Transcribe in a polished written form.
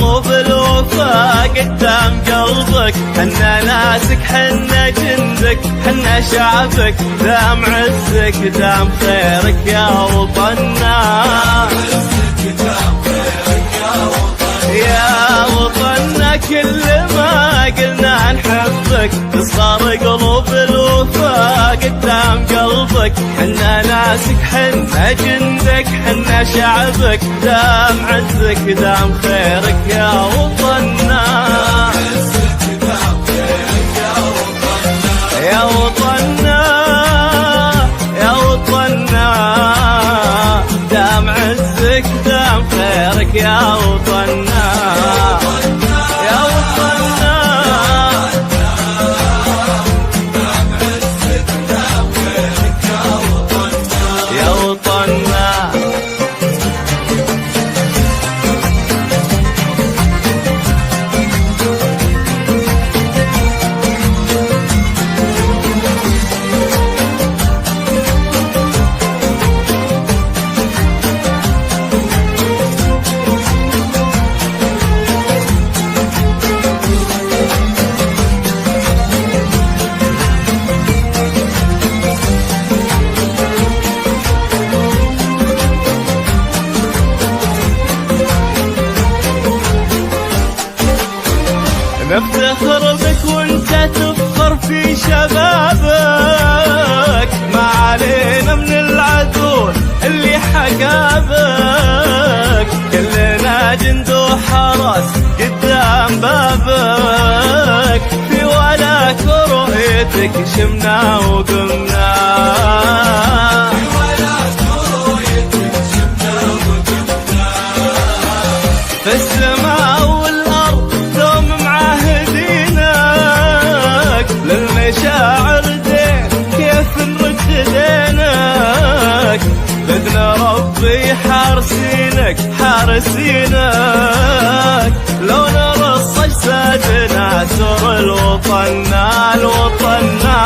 ألوف الوفا قدام قلبك، حنا ناسك حنا جندك حنا شعبك، دام عزك دام خيرك يا وطننا، يا وطننا كل ما قلنا نحبك تصار قلوب الوفا قدام قلبك، حنا ناسك حنا جندك حنا شعبك، دام عزك دام خيرك يا وطننا، يا وطننا يا وطننا، دام عزك دام خيرك يا وطننا، يا وطننا، يا وطننا. نفتخر بك وانت تفخر في شبابك، ما علينا من العدو اللي حجابك، كلنا جند وحرس قدام بابك، في ولاك ورؤيتك شمنا وقمنا، في السماء والأرض دوم معاهدينك، للمشاعر دين كيف نرد دينك، بدنا ربي حارسينك حارسينك، لو نرص أجسادنا سر الوطننا الوطننا،